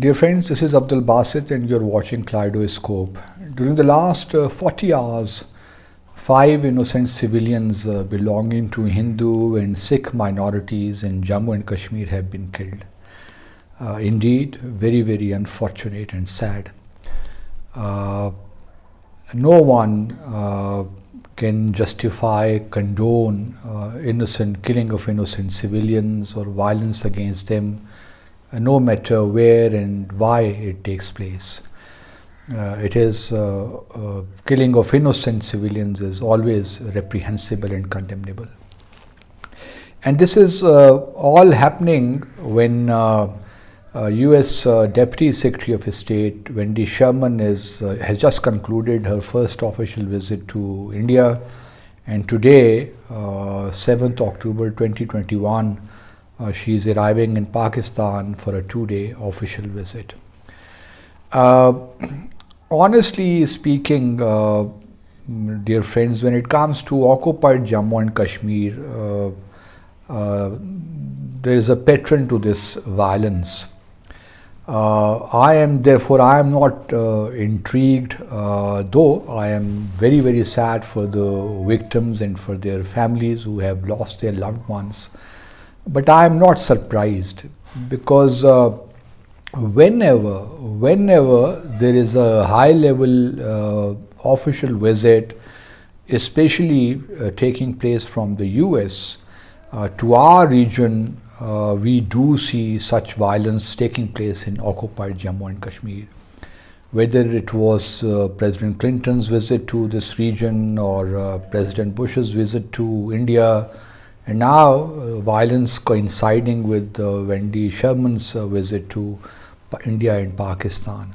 Dear friends, this is Abdul Basit and you're watching Kaleidoscope. During the last 40 hours, 5 innocent civilians belonging to Hindu and Sikh minorities in Jammu and Kashmir have been killed. Indeed, very, very unfortunate and sad. No one can justify, condone killing of innocent civilians or violence against them, no matter where and why it takes place. Killing of innocent civilians is always reprehensible and condemnable. And this is all happening when U.S. Deputy Secretary of State Wendy Sherman has just concluded her first official visit to India, and today, 7th October 2021, she is arriving in Pakistan for a 2-day official visit. Honestly speaking, dear friends, when it comes to occupied Jammu and Kashmir, there is a pattern to this violence. I am not intrigued, though I am very, very sad for the victims and for their families who have lost their loved ones. But I am not surprised, because whenever there is a high-level official visit, especially taking place from the US to our region, we do see such violence taking place in occupied Jammu and Kashmir. Whether it was President Clinton's visit to this region or President Bush's visit to India, and now violence coinciding with Wendy Sherman's visit to India and Pakistan.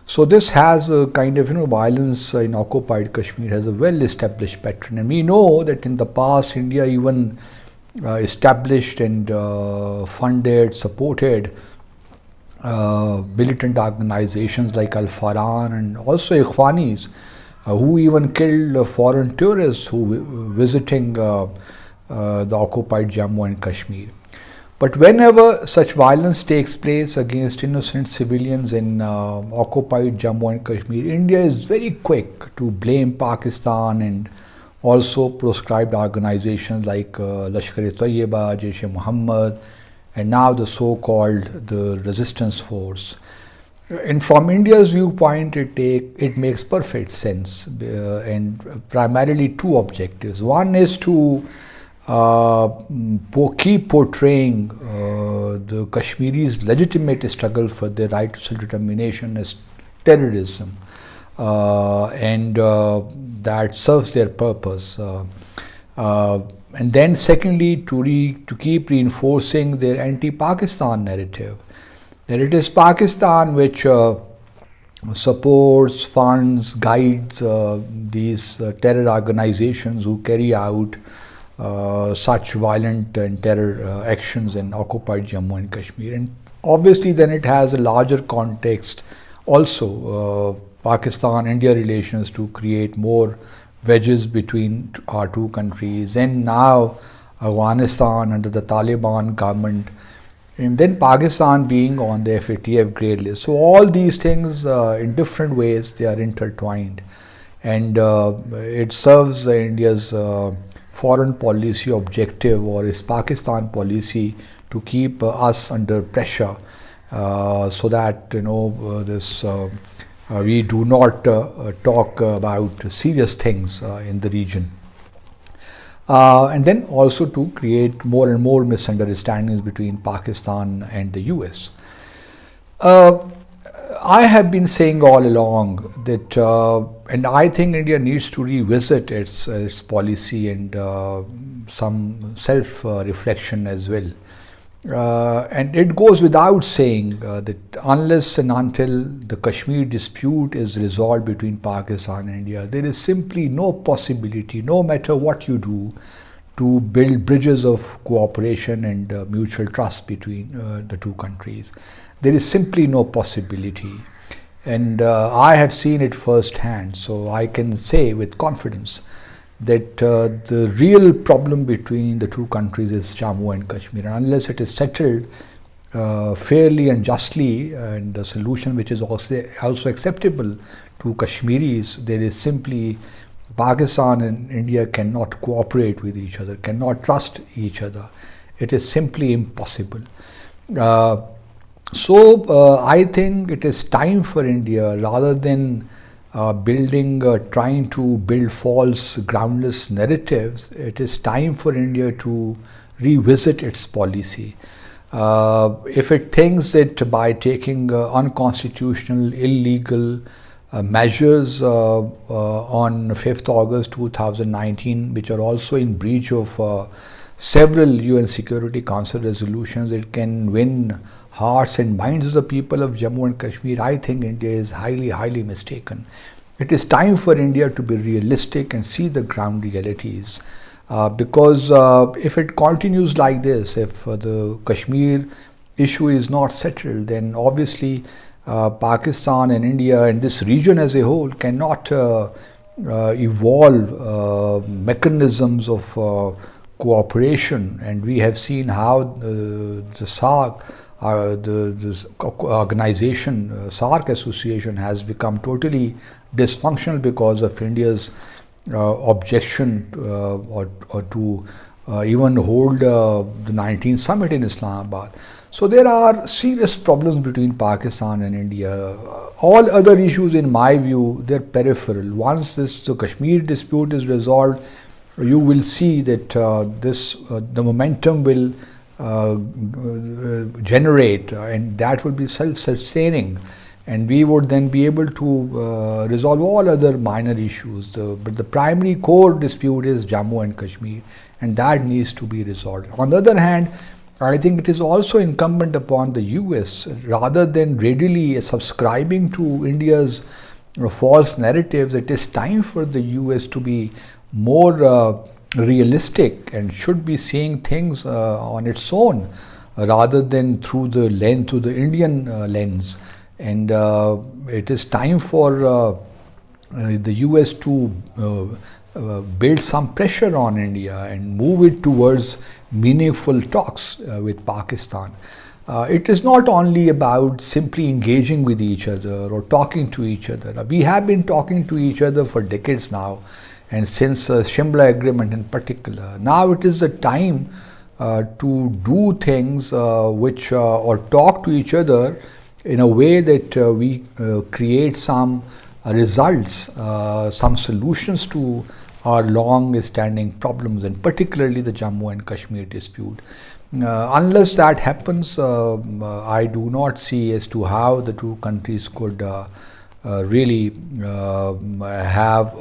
So this has a kind of violence in occupied Kashmir has a well-established pattern, and we know that in the past India even established and funded, supported militant organizations like Al-Farhan and also Ikhwanis, who even killed foreign tourists who visiting the occupied Jammu and Kashmir. But whenever such violence takes place against innocent civilians in occupied Jammu and Kashmir, India is very quick to blame Pakistan and also proscribed organizations like Lashkar-e-Taiba, Jaish-e-Muhammad, and now the so-called the resistance force. And from India's viewpoint, it makes perfect sense, and primarily two objectives. One is to keep portraying the Kashmiris' legitimate struggle for their right to self-determination as terrorism, and that serves their purpose. And then secondly, to keep reinforcing their anti-Pakistan narrative, that it is Pakistan which supports, funds, guides these terror organizations who carry out such violent and terror actions in occupied Jammu and Kashmir. And obviously then it has a larger context also, Pakistan-India relations, to create more wedges between our two countries, and now Afghanistan under the Taliban government, and then Pakistan being on the FATF grey list. So all these things in different ways, they are intertwined, and it serves India's foreign policy objective, or is Pakistan policy, to keep us under pressure, so that we do not talk about serious things in the region, and then also to create more and more misunderstandings between Pakistan and the US. I have been saying all along that, and I think India needs to revisit its policy and some self-reflection as well. And it goes without saying that unless and until the Kashmir dispute is resolved between Pakistan and India, there is simply no possibility, no matter what you do, to build bridges of cooperation and mutual trust between the two countries. There is simply no possibility. And I have seen it firsthand, so I can say with confidence that the real problem between the two countries is Jammu and Kashmir. And unless it is settled, fairly and justly, and a solution which is also acceptable to Kashmiris. There is simply Pakistan and India cannot cooperate with each other, cannot trust each other. It is simply impossible. So I think it is time for India, rather than trying to build false, groundless narratives, it is time for India to revisit its policy. If it thinks that by taking unconstitutional, illegal measures on 5th August 2019, which are also in breach of several UN Security Council resolutions, it can win hearts and minds of the people of Jammu and Kashmir, I think India is highly, highly mistaken. It is time for India to be realistic and see the ground realities. Because if it continues like this, if the Kashmir issue is not settled, then obviously Pakistan and India and this region as a whole cannot evolve mechanisms of cooperation. And we have seen how the SARC, this organization, SARC association, has become totally dysfunctional because of India's objection to even hold the 19th summit in Islamabad. So there are serious problems between Pakistan and India. All other issues, in my view, they're peripheral. Once the Kashmir dispute is resolved, you will see that the momentum will generate, and that will be self-sustaining, and we would then be able to resolve all other minor issues. But the primary core dispute is Jammu and Kashmir, and that needs to be resolved. On the other hand, I think it is also incumbent upon the US, rather than readily subscribing to India's false narratives, it is time for the US to be more realistic and should be seeing things on its own, rather than through the Indian lens. And it is time for the US to build some pressure on India and move it towards meaningful talks with Pakistan. It is not only about simply engaging with each other or talking to each other. We have been talking to each other for decades now, and since Shimla Agreement in particular. Now it is the time to do things or talk to each other in a way that we create some results, some solutions to our long-standing problems, and particularly the Jammu and Kashmir dispute. Unless that happens, I do not see as to how the two countries could really have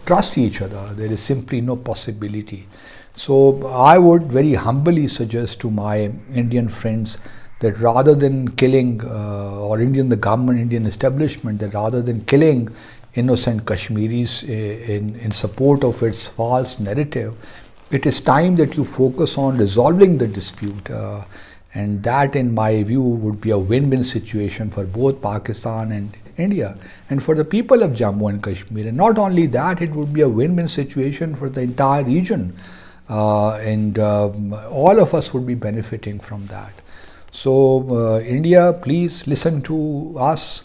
trust each other. There is simply no possibility. So I would very humbly suggest to my Indian friends that rather than killing, the government, Indian establishment, that rather than killing innocent Kashmiris in support of its false narrative, it is time that you focus on resolving the dispute. And that, in my view, would be a win-win situation for both Pakistan and India, and for the people of Jammu and Kashmir. And not only that, it would be a win-win situation for the entire region. And all of us would be benefiting from that. So India, please listen to us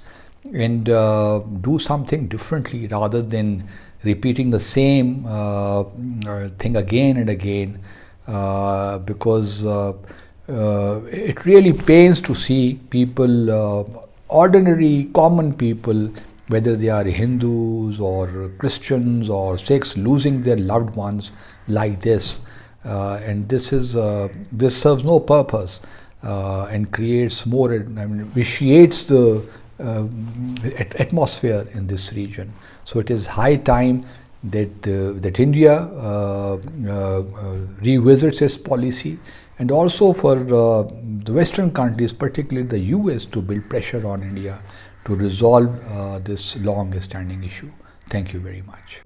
and do something differently, rather than repeating the same thing again and again, because it really pains to see people, ordinary common people, whether they are Hindus or Christians or Sikhs, losing their loved ones like this. And this serves no purpose and creates more, vitiates the atmosphere in this region. So it is high time that India revisits its policy, and also for the Western countries, particularly the US, to build pressure on India to resolve this long-standing issue. Thank you very much.